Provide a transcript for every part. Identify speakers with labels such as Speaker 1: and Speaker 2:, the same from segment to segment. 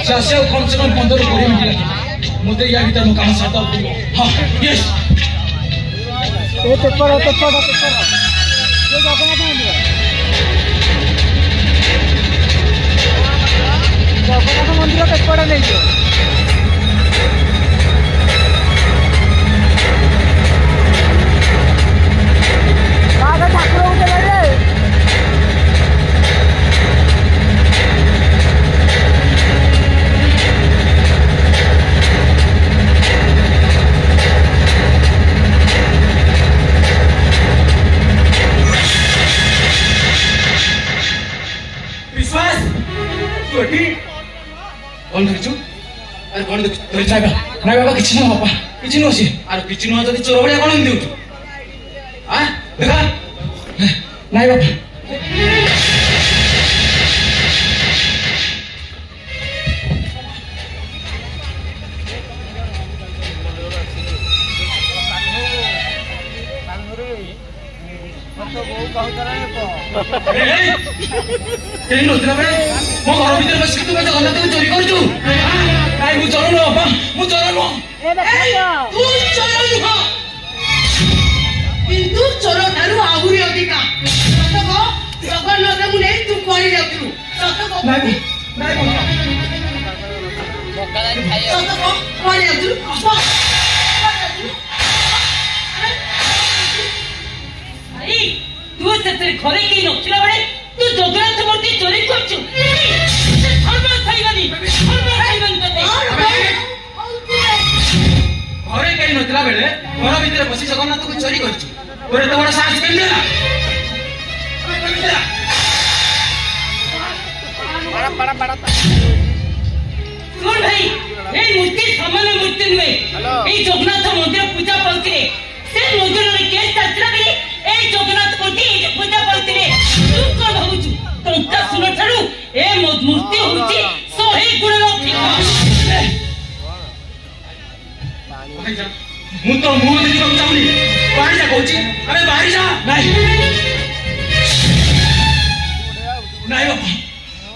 Speaker 1: कम से कम 15-20 मिनट लगे मुझे या भीतर में काम साथ हाँ यस ये पेपर ये जगन्नाथ मंदिर पेपर नहीं जो ठाकुर कौन देखु अरे कौन देख धरी जाबा ना बाबा किछि न बाबा किछि न सी आर किछि न जदी चोर बलिया कोन देउ आ देखा नाइ बाबा तेरी नोतना बे मो घर भीतर बस तू मते गला तू चोरी करजू नाइ मु चोर न बाबा मु चोर न तू चोर न किंतु चोर थारु आहुरी अधिका सतको जगन्नाथ मु नै तू कोरी जातु सतको नाइ बकालान खाइयो सतको कोरी जातु अरे तू से तेरे घरे की नथिला बड़े तू जगन्नाथ मूर्ति चोरी करछु धर्म खाइबानी तते घरे कई नथिला बेले घर भीतर बसी जगन्नाथ को चोरी करछु तोरे तो बड़ा साहस केन देला बड़ा सुन भाई ए मूर्ति सामान्य मूर्ति नुहे ए जगन्नाथ मंदिर पूजा पाउथिले से मंदिर रे केस चलतरा बेले ए जगन्नाथ मूर्ति पूजा पाउथिले तू कोन भाबुछु टंका सुन ठारू ए मूर्ति होची 100 गुण अधिक मु तो मुह देखि को चाहूनी बाहर जा कहूची अरे बाहर जा नहीं बाबा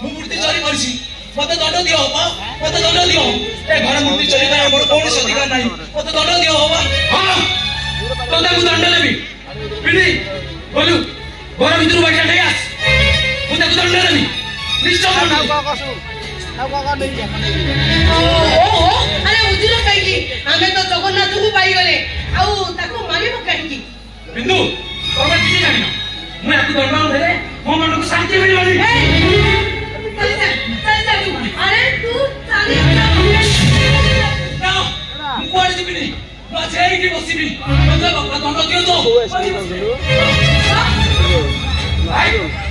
Speaker 1: मु मूर्ति चोरी करछी मते दंड दियो बाबा मते दंड दियो ए घर मूर्ति चोरी करे मोर कोन अधिकार नाही मते दंड दियो बाबा हां तो ताकू दंड लेबी बिनी बोलू घर भीतर बैठा नहीं आस मु ताकू दंड लेबी निश्चय ना नहीं ओ अरे उजिरो कहि हमें तो जगन्नाथ को पाई गले आउ ताको मारिबो कहि बिंदु तोमे किछि जानि मु आकु दंड देले मो मन को शांति मिलबनी अरे तू चाली ना मु कोड दिबिनी ना जेई की बसिबी मतलब बाबा दंड दियो तो
Speaker 2: Thank you.